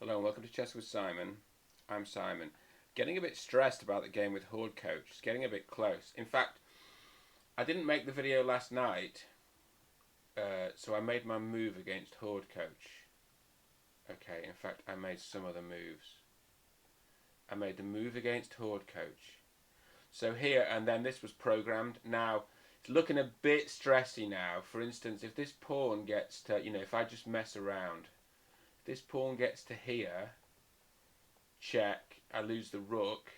Hello and welcome to Chess with Simon. I'm Simon. Getting a bit stressed about the game with Horde Coach. It's getting a bit close. In fact, I didn't make the video last night, so I made my move against Horde Coach. Okay, in fact, I made some other moves. I made the move against Horde Coach. So here, and then this was programmed. Now, it's looking a bit stressy now. For instance, if this pawn gets to, if I just mess around, if this pawn gets to here, check, I lose the rook.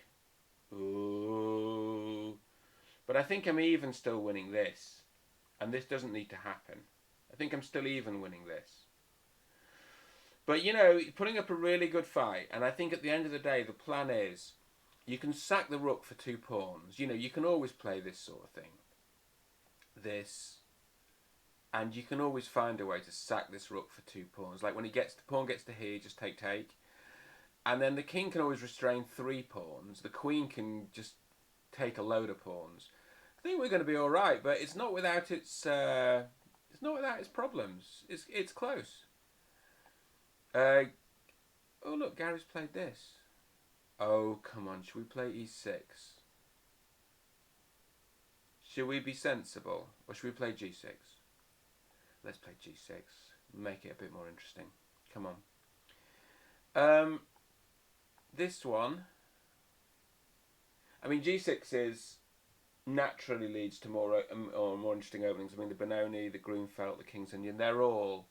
Ooh. But I think I'm even still winning this. And this doesn't need to happen. I think I'm still even winning this. But, putting up a really good fight. And I think at the end of the day, the plan is you can sack the rook for 2 pawns. You can always play this sort of thing. This. And you can always find a way to sack this rook for 2 pawns. Like when the pawn gets to here, just take. And then the king can always restrain 3 pawns. The queen can just take a load of pawns. I think we're going to be all right, but it's not without its problems. It's close. Oh look, Gary's played this. Oh come on, should we play e6? Should we be sensible, or should we play g6? Let's play g6. Make it a bit more interesting. Come on. This one. I mean, g6 naturally leads to more interesting openings. I mean, the Benoni, the Grunfeld, the King's Indian, they're all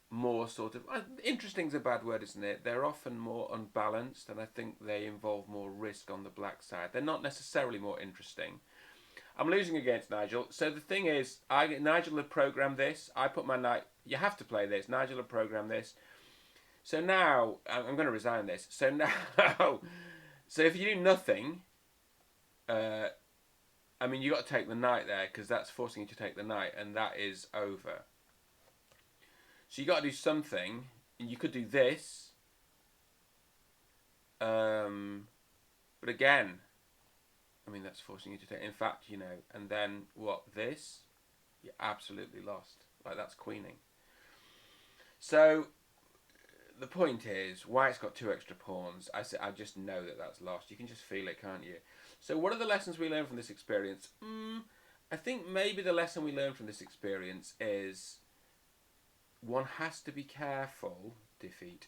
more sort of... interesting's a bad word, isn't it? They're often more unbalanced, and I think they involve more risk on the black side. They're not necessarily more interesting. I'm losing against Nigel. So the thing is, Nigel had programmed this. I put my knight... You have to play this. Nigel had programmed this. So now, I'm going to resign this. So now... So if you do nothing... I mean, you got to take the knight there, because that's forcing you to take the knight, and that is over. So you got to do something. You could do this. But again, I mean, that's forcing you to take... In fact, and then what? This? You're absolutely lost. Like, that's queening. So the point is, White's got 2 extra pawns. I just know that that's lost. You can just feel it, can't you? So what are the lessons we learn from this experience? I think maybe the lesson we learn from this experience is one has to be careful. Defeat.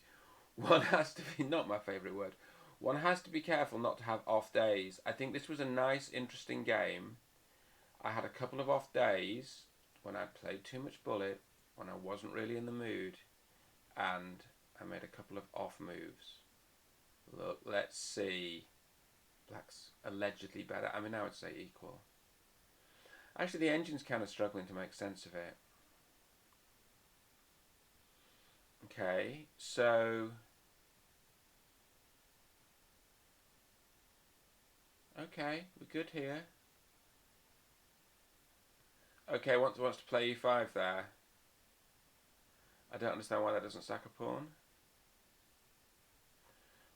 One has to be, not my favourite word, one has to be careful not to have off days. I think this was a nice, interesting game. I had a couple of off days when I played too much bullet, when I wasn't really in the mood, and I made a couple of off moves. Look, let's see. Black's allegedly better. I mean, I would say equal. Actually, the engine's kind of struggling to make sense of it. Okay, so... Okay, we're good here. Okay, wants to play e5 there. I don't understand why that doesn't sack a pawn.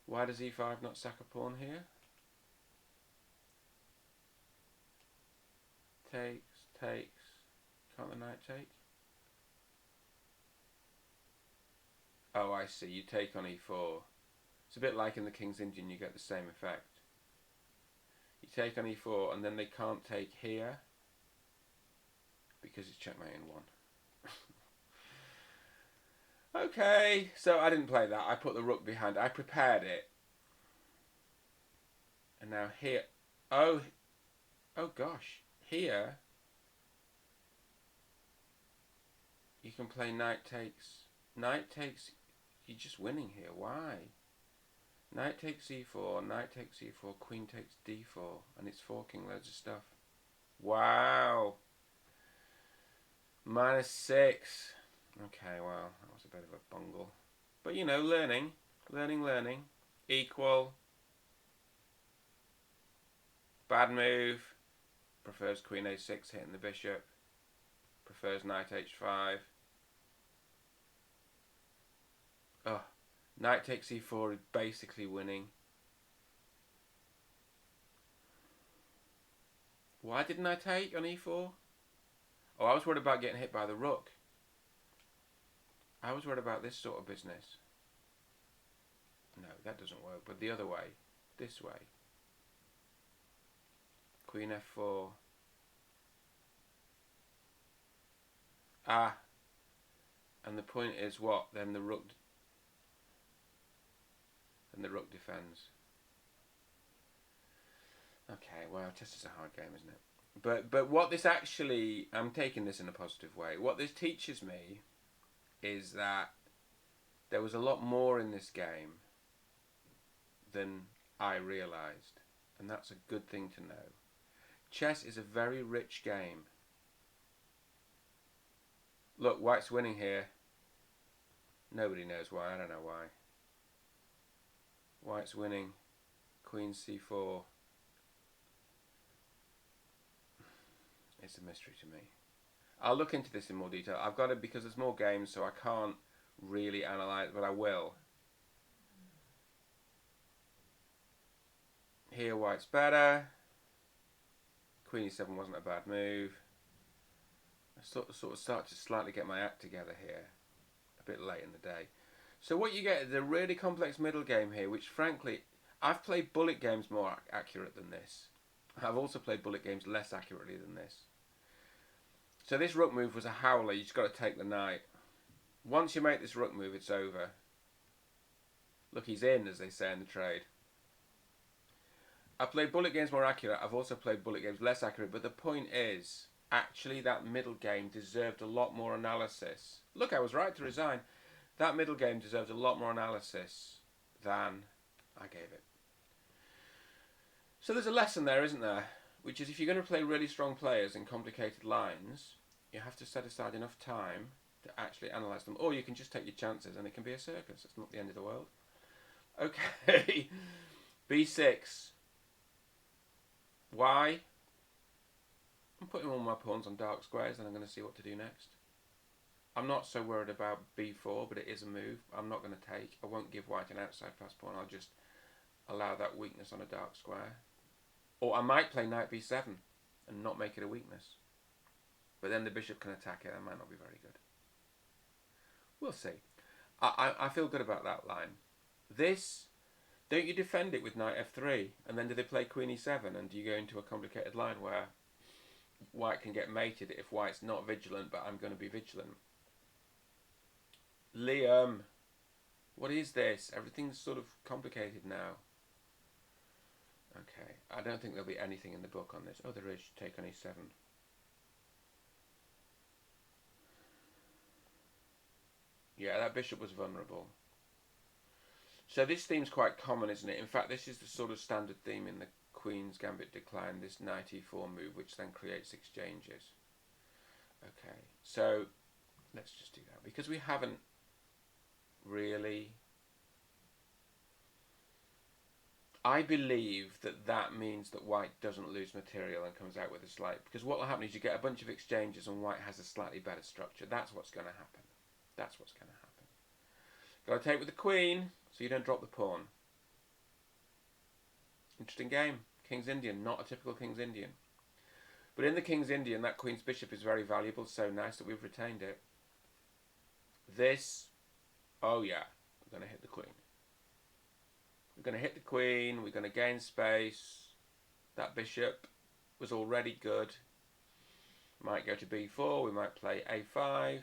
Why does e5 not sack a pawn here? Takes. Can't the knight take? Oh, I see. You take on e4. It's a bit like in the King's Indian, you get the same effect. You take on e4, and then they can't take here because it's checkmate in 1. Okay, so I didn't play that. I put the rook behind. I prepared it. And now here... Oh gosh. Here, you can play knight takes. Knight takes, you're just winning here. Why? Knight takes e4, knight takes e4, queen takes d4, and it's forking loads of stuff. Wow. -6. Okay, well, that was a bit of a bungle. But, learning. Equal. Bad move. Prefers queen a6 hitting the bishop. Prefers knight h5. Oh, knight takes e4 is basically winning. Why didn't I take on e4? Oh, I was worried about getting hit by the rook. I was worried about this sort of business. No, that doesn't work. But the other way, this way. Queen f4. Ah, and the point is what? Then the rook. And the rook defends. Okay, well, chess is a hard game, isn't it? But what this actually, I'm taking this in a positive way. What this teaches me is that there was a lot more in this game than I realised, and that's a good thing to know. Chess is a very rich game. Look, white's winning here. Nobody knows why. I don't know why. White's winning. Queen c4. It's a mystery to me. I'll look into this in more detail. I've got to, because there's more games, so I can't really analyse, but I will. Here, white's better. Queen e7 wasn't a bad move. I sort of start to slightly get my act together here. A bit late in the day. So what you get is a really complex middle game here, which frankly, I've played bullet games more accurate than this. I've also played bullet games less accurately than this. So this rook move was a howler. You just got to take the knight. Once you make this rook move, it's over. Look, he's in, as they say in the trade. I've played bullet games more accurate. I've also played bullet games less accurate. But the point is, actually, that middle game deserved a lot more analysis. Look, I was right to resign. That middle game deserved a lot more analysis than I gave it. So there's a lesson there, isn't there? Which is, if you're going to play really strong players in complicated lines, you have to set aside enough time to actually analyse them. Or you can just take your chances and it can be a circus. It's not the end of the world. Okay. b6. Why? I'm putting all my pawns on dark squares and I'm going to see what to do next. I'm not so worried about b4, but it is a move. I'm not going to take. I won't give white an outside pass pawn. I'll just allow that weakness on a dark square. Or I might play knight b7 and not make it a weakness. But then the bishop can attack it. That might not be very good. We'll see. I feel good about that line. This, don't you defend it with knight f3? And then do they play queen e7? And do you go into a complicated line where white can get mated if white's not vigilant, but I'm going to be vigilant? Liam, what is this? Everything's sort of complicated now. Okay, I don't think there'll be anything in the book on this. Oh, there is. Take on e7. Yeah, that bishop was vulnerable. So this theme's quite common, isn't it? In fact, this is the sort of standard theme in the Queen's Gambit Decline, this knight e4 move, which then creates exchanges. Okay, so let's just do that. Because we haven't really... I believe that that means that white doesn't lose material and comes out with a slight... Because what will happen is you get a bunch of exchanges and white has a slightly better structure. That's what's going to happen. That's what's going to happen. Got to take with the queen, so you don't drop the pawn. Interesting game. King's Indian, not a typical King's Indian. But in the King's Indian, that queen's bishop is very valuable. So nice that we've retained it. This, oh yeah, we're going to hit the queen. We're going to hit the queen. We're going to gain space. That bishop was already good. Might go to b4. We might play a5.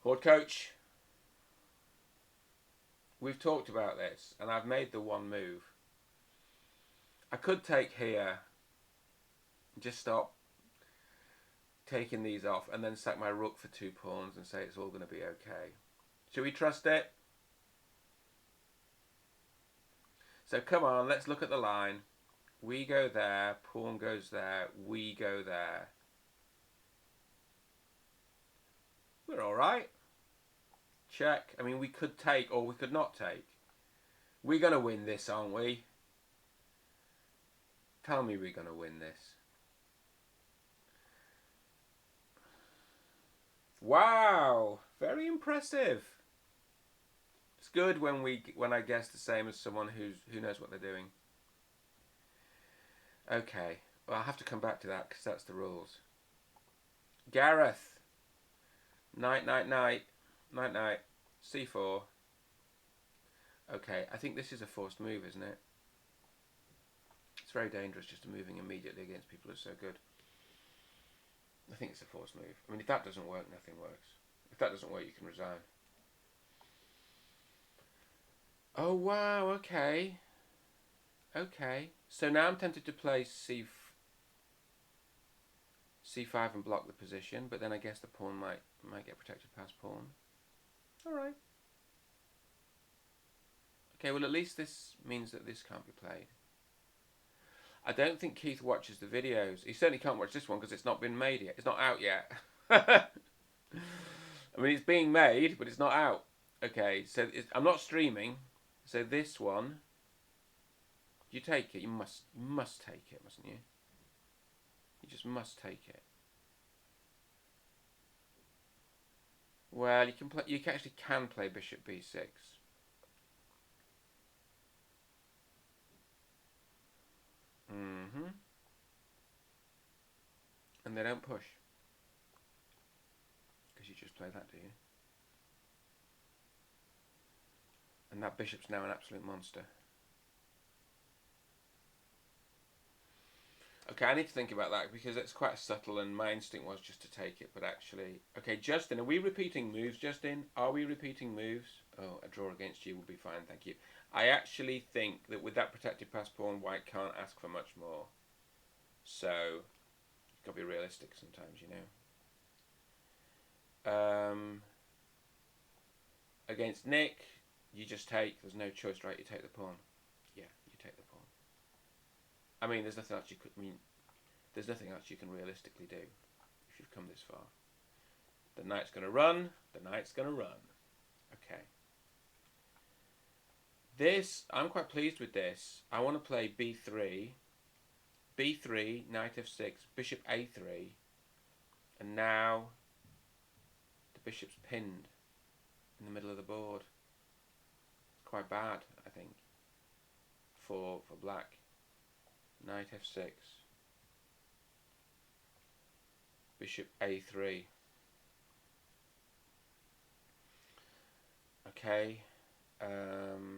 Horde coach, we've talked about this, and I've made the one move. I could take here, just stop taking these off, and then sack my rook for 2 pawns and say it's all going to be okay. Should we trust it? So come on, let's look at the line. We go there, pawn goes there, we go there. We're all right. Check. I mean, we could take or we could not take. We're going to win this, aren't we? Tell me we're going to win this. Wow, very impressive. It's good when I guess the same as someone who knows what they're doing. Okay, well, I'll have to come back to that because that's the rules. Gareth. Knight, knight, knight. Knight, knight. c4. Okay, I think this is a forced move, isn't it? It's very dangerous just moving immediately against people who are so good. I think it's a forced move. I mean, if that doesn't work, nothing works. If that doesn't work, you can resign. Oh, wow, okay. Okay. So now I'm tempted to play c5 and block the position, but then I guess the pawn might get protected past pawn. Alright. Okay, well at least this means that this can't be played. I don't think Keith watches the videos. He certainly can't watch this one because it's not been made yet. It's not out yet. I mean, it's being made, but it's not out. Okay, so I'm not streaming. So this one, you take it. You must take it, mustn't you? You just must take it. Well, you can play. You actually can play bishop b6. Mm-hmm. And they don't push. Because you just play that, do you? And that bishop's now an absolute monster. Okay, I need to think about that because it's quite subtle and my instinct was just to take it, but actually... Okay, Justin, are we repeating moves, Justin? Are we repeating moves? Oh, a draw against you will be fine, thank you. I actually think that with that protected pass pawn, white can't ask for much more. So, you've got to be realistic sometimes, you know. Against Nick, you just take. There's no choice, right? You take the pawn. Yeah, you take the pawn. I mean, there's nothing else you could... I mean, there's nothing else you can realistically do if you've come this far. The knight's going to run. The knight's going to run. Okay. This, I'm quite pleased with this. I want to play b3. b3, knight f6, bishop a3. And now the bishop's pinned in the middle of the board. It's quite bad, I think, for black. Knight f6. Bishop a3. Okay. Okay.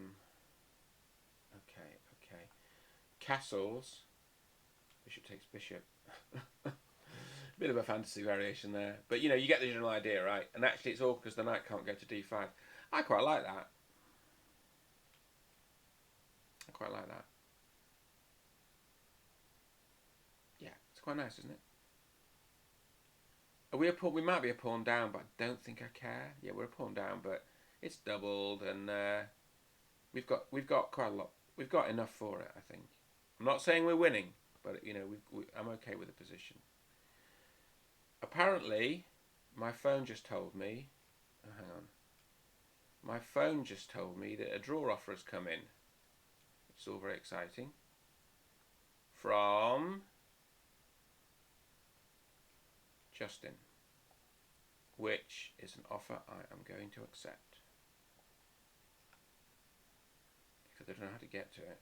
Castles. Bishop takes bishop. Bit of a fantasy variation there. But, you know, you get the general idea, right? And actually it's all because the knight can't go to d5. I quite like that. I quite like that. Yeah, it's quite nice, isn't it? Are we a pawn? We might be a pawn down, but I don't think I care. Yeah, we're a pawn down, but it's doubled, and we've got quite a lot. We've got enough for it, I think. I'm not saying we're winning, but you know, I'm okay with the position. Apparently, my phone just told me. Oh, hang on. My phone just told me that a draw offer has come in. It's all very exciting. From Justin, which is an offer I am going to accept because I don't know how to get to it.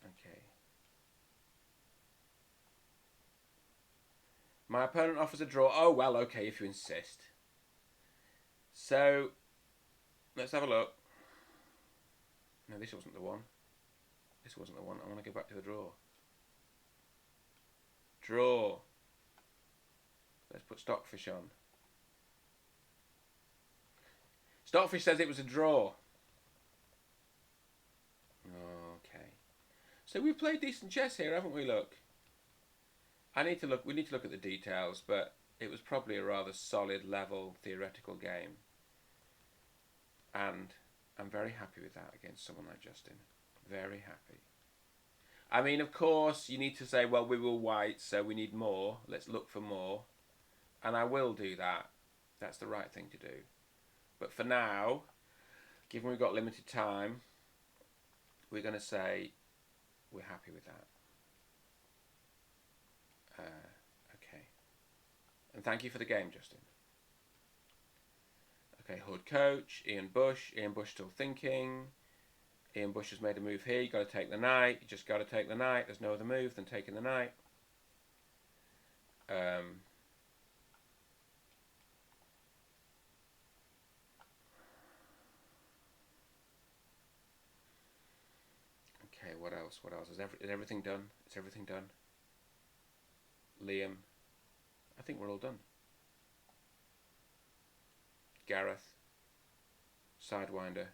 Okay. My opponent offers a draw. Oh, well, okay, if you insist. So, let's have a look. No, this wasn't the one. This wasn't the one. I want to go back to the draw. Draw. Let's put Stockfish on. Stockfish says it was a draw. Okay. So we've played decent chess here, haven't we? Look. We need to look at the details, but it was probably a rather solid level theoretical game. And I'm very happy with that against someone like Justin. Very happy. I mean, of course, you need to say, well, we were white, so we need more. Let's look for more. And I will do that. That's the right thing to do. But for now, given we've got limited time, we're going to say we're happy with that. Okay. And thank you for the game, Justin. Okay, Hood coach, Ian Bush. Ian Bush still thinking. Ian Bush has made a move here. You've got to take the knight. You just got to take the knight. There's no other move than taking the knight. else? What else? Is everything done? Is everything done? Liam. I think we're all done. Gareth. Sidewinder.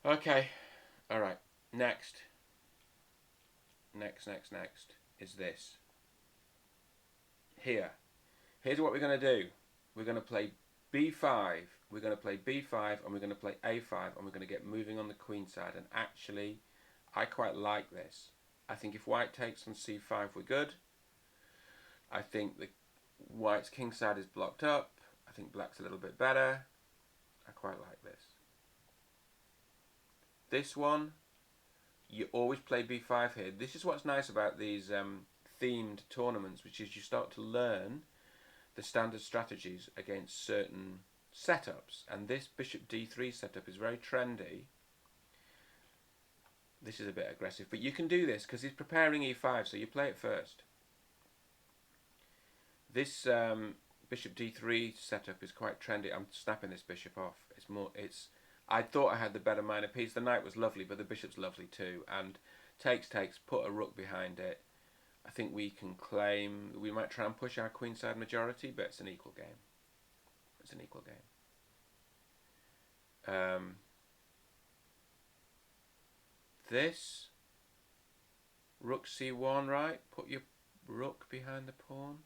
Okay. Alright. Next is this. Here's what we're going to do. We're going to play b5. We're going to play b5 and we're going to play a5 and we're going to get moving on the queen side. And actually, I quite like this. I think if white takes on c5, we're good. I think the white's king side is blocked up. I think black's a little bit better. I quite like this. This one, you always play b5 here. This is what's nice about these themed tournaments, which is you start to learn the standard strategies against certain setups. And this bishop d3 setup is very trendy. This is a bit aggressive, but you can do this because he's preparing e5, so you play it first. This bishop d3 setup is quite trendy. I'm snapping this bishop off. I thought I had the better minor piece. The knight was lovely, but the bishop's lovely too. And takes, put a rook behind it. I think we can claim, we might try and push our queenside majority, but it's an equal game. It's an equal game. This, rook c1, right? Put your rook behind the pawn.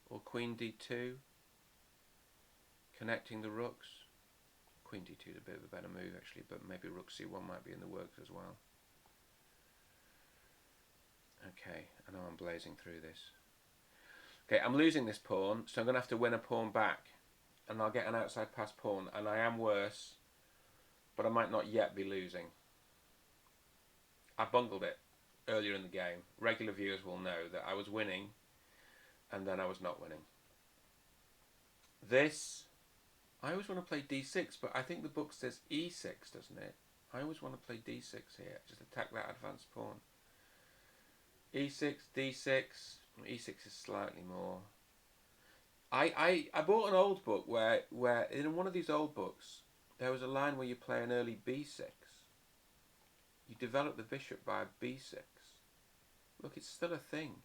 Or queen d2. Connecting the rooks. Queen d2 is a bit of a better move actually, but maybe rook c1 might be in the works as well. Okay, I know I'm blazing through this. Okay, I'm losing this pawn, so I'm going to have to win a pawn back. And I'll get an outside pass pawn, and I am worse, but I might not yet be losing. I bungled it earlier in the game. Regular viewers will know that I was winning, and then I was not winning. This, I always want to play d6, but I think the book says e6, doesn't it? I always want to play d6 here, just attack that advanced pawn. e6, d6, e6 is slightly more. I bought an old book where in one of these old books there was a line where you play an early b6. You develop the bishop by b6. Look, it's still a thing.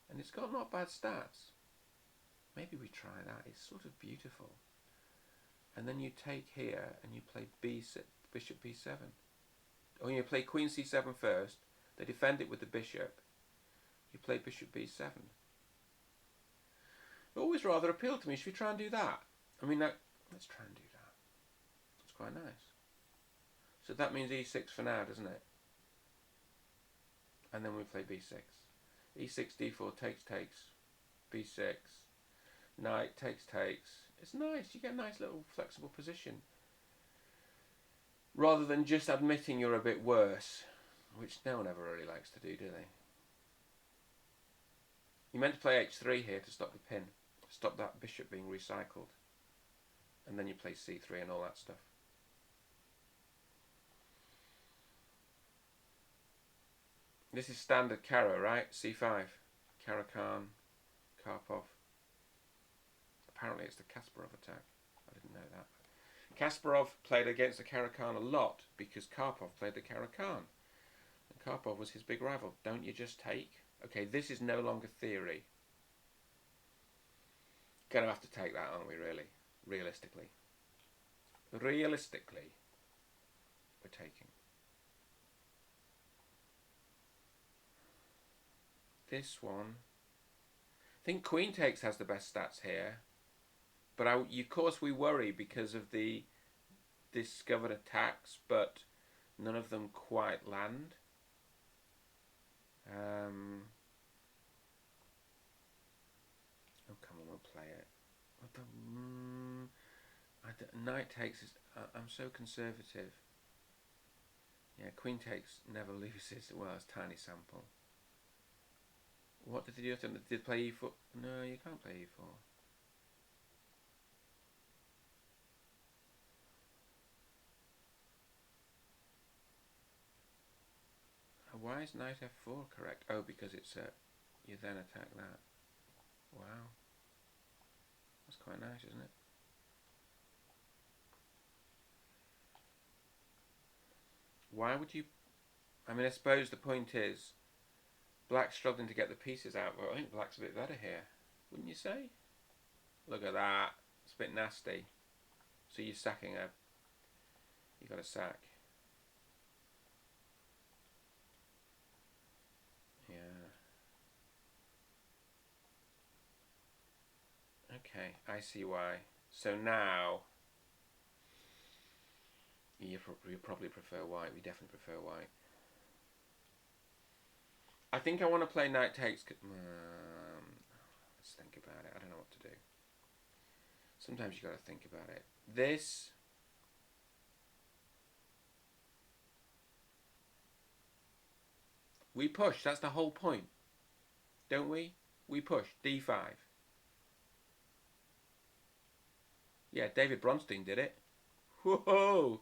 And it's got not bad stats. Maybe we try that. It's sort of beautiful. And then you take here and you play b6, bishop b7. Or you play queen c7 first. They defend it with the bishop. You play bishop b7. It always rather appealed to me. Should we try and do that? I mean, let's try and do that. It's quite nice. So that means e6 for now, doesn't it? And then we play b6. e6, d4, takes, b6. Knight, takes. It's nice. You get a nice little flexible position. Rather than just admitting you're a bit worse, which no one ever really likes to do they? You meant to play h3 here to stop the pin. Stop that bishop being recycled. And then you play c3 and all that stuff. This is standard Kara, right? c5. Kara-Khan, Karpov. Apparently it's the Kasparov attack. I didn't know that. Kasparov played against the Kara-Khan a lot because Karpov played the Kara-Khan. And Karpov was his big rival. Don't you just take? Okay, this is no longer theory. Gonna have to take that, aren't we, really? Realistically. Realistically, we're taking. This one. I think queen takes has the best stats here. But of course we worry because of the discovered attacks, but none of them quite land. Oh, come on, we'll play it. Knight takes is... I'm so conservative. Yeah, queen takes never loses. Well, it's a tiny sample. What did they do? Did they play e4? No, you can't play e4. Why is knight f4 correct? Oh, because it's you then attack that. Wow. That's quite nice, isn't it? Why would you? I mean, I suppose the point is black's struggling to get the pieces out, but I think black's a bit better here. Wouldn't you say? Look at that. It's a bit nasty. So you're sacking a... You got a sack. Yeah. Okay, I see why. So now... You probably prefer white. We definitely prefer white. I think I want to play knight takes... let's think about it. I don't know what to do. Sometimes you got to think about it. This... We push. That's the whole point. Don't we? We push. D5. Yeah, David Bronstein did it. Whoa!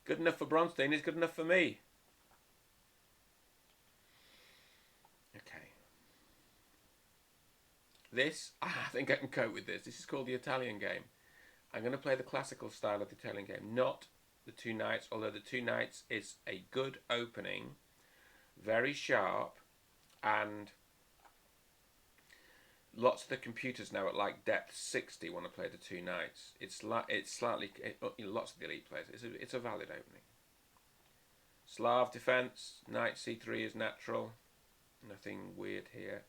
Good enough for Bronstein is good enough for me. Okay. This, I think I can cope with this. This is called the Italian game. I'm going to play the classical style of the Italian game, not the two knights, although the two knights is a good opening, very sharp, and lots of the computers now at like depth 60 want to play the two knights. It's slightly, lots of the elite players, it's a valid opening. Slav defense, knight c3 is natural, nothing weird here.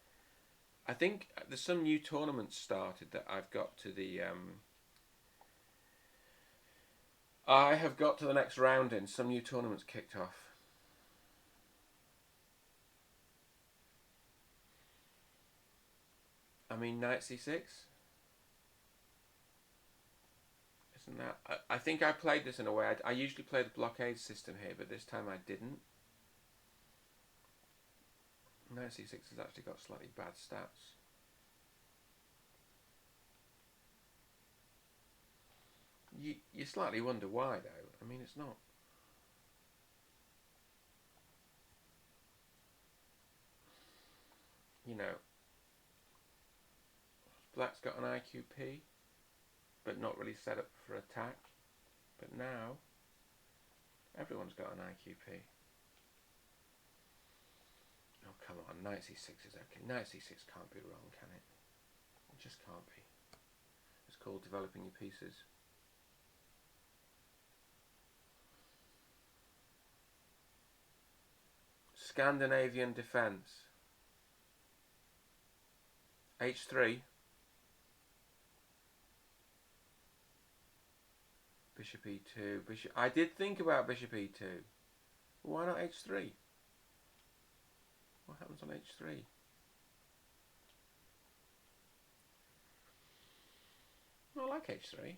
I think there's some new tournaments started that I've got to the I have got to the next round in. Some new tournaments kicked off. I mean, knight c6. Isn't that? I think I played this in a way. I usually play the blockade system here, but this time I didn't. Knight c6 has actually got slightly bad stats. You slightly wonder why, though. I mean, it's not. You know, black's got an IQP, but not really set up for attack. But now, everyone's got an IQP. Oh, come on. Knight c6 is okay. Knight c6 can't be wrong, can it? It just can't be. It's called developing your pieces. Scandinavian defense. H3. Bishop e2. Bishop. I did think about bishop e2. Why not h3? What happens on h3? I like h3.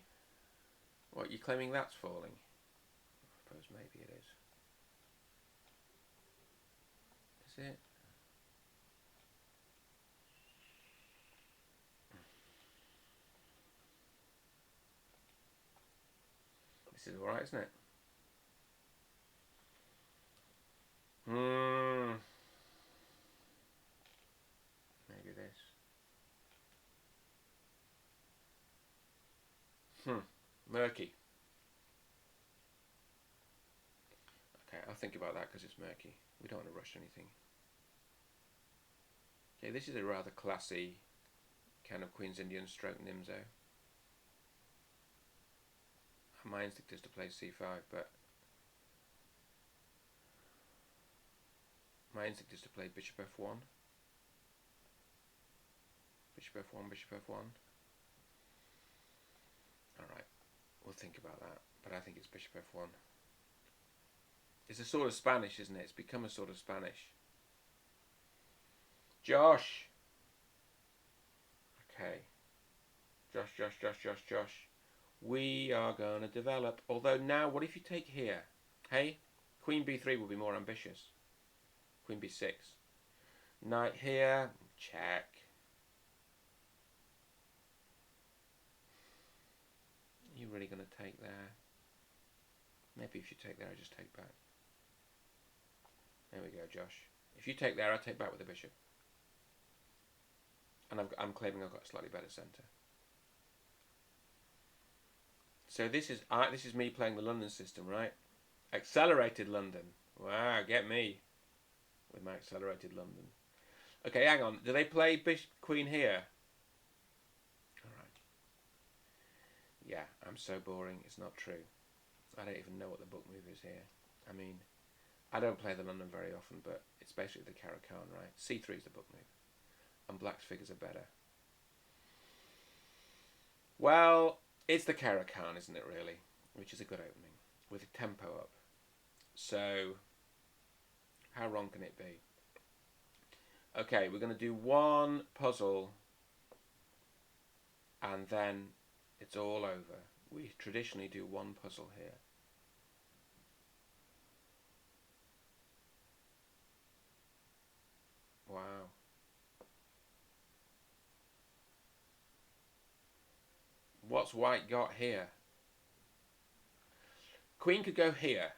What, you claiming that's falling? I suppose maybe it is. Is it? This is alright, isn't it? Maybe this. Murky. Okay, I'll think about that because it's murky. We don't want to rush anything. Okay, this is a rather classy kind of Queen's Indian stroke Nimzo. My instinct is to play c5, but my instinct is to play bishop f1. Bishop f1, bishop f1. Alright, we'll think about that, but I think it's bishop f1. It's a sort of Spanish, isn't it? It's become a sort of Spanish. Josh! Okay. Josh. We are going to develop. Although now, what if you take here? Hey? Queen b3 will be more ambitious. Queen b6. Knight here. Check. Are you really going to take there? Maybe if you take there, I just take back. There we go, Josh. If you take there, I take back with the bishop. And I'm claiming I've got a slightly better centre. So this is me playing the London system, right? Accelerated London. Wow, get me with my accelerated London. Okay, hang on. Do they play Bishop Queen here? All right. Yeah, I'm so boring. It's not true. I don't even know what the book move is here. I mean, I don't play the London very often, but it's basically the Caro-Kann, right? C3 is the book move, and black's figures are better. Well, it's the Caro-Kann, isn't it, really? Which is a good opening, with the tempo up. So, how wrong can it be? Okay, we're going to do one puzzle, and then it's all over. We traditionally do one puzzle here. Wow. What's white got here? Queen could go here.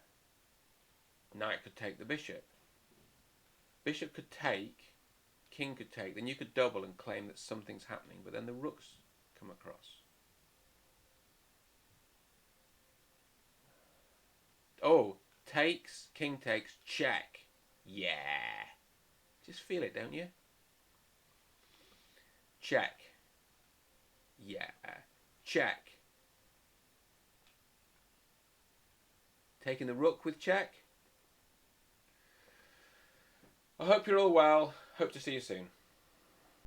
Knight could take the bishop. Bishop could take. King could take. Then you could double and claim that something's happening. But then the rooks come across. Oh, takes. King takes. Check. Yeah. Just feel it, don't you? Check. Yeah. Check. Taking the rook with check. I hope you're all well. Hope to see you soon.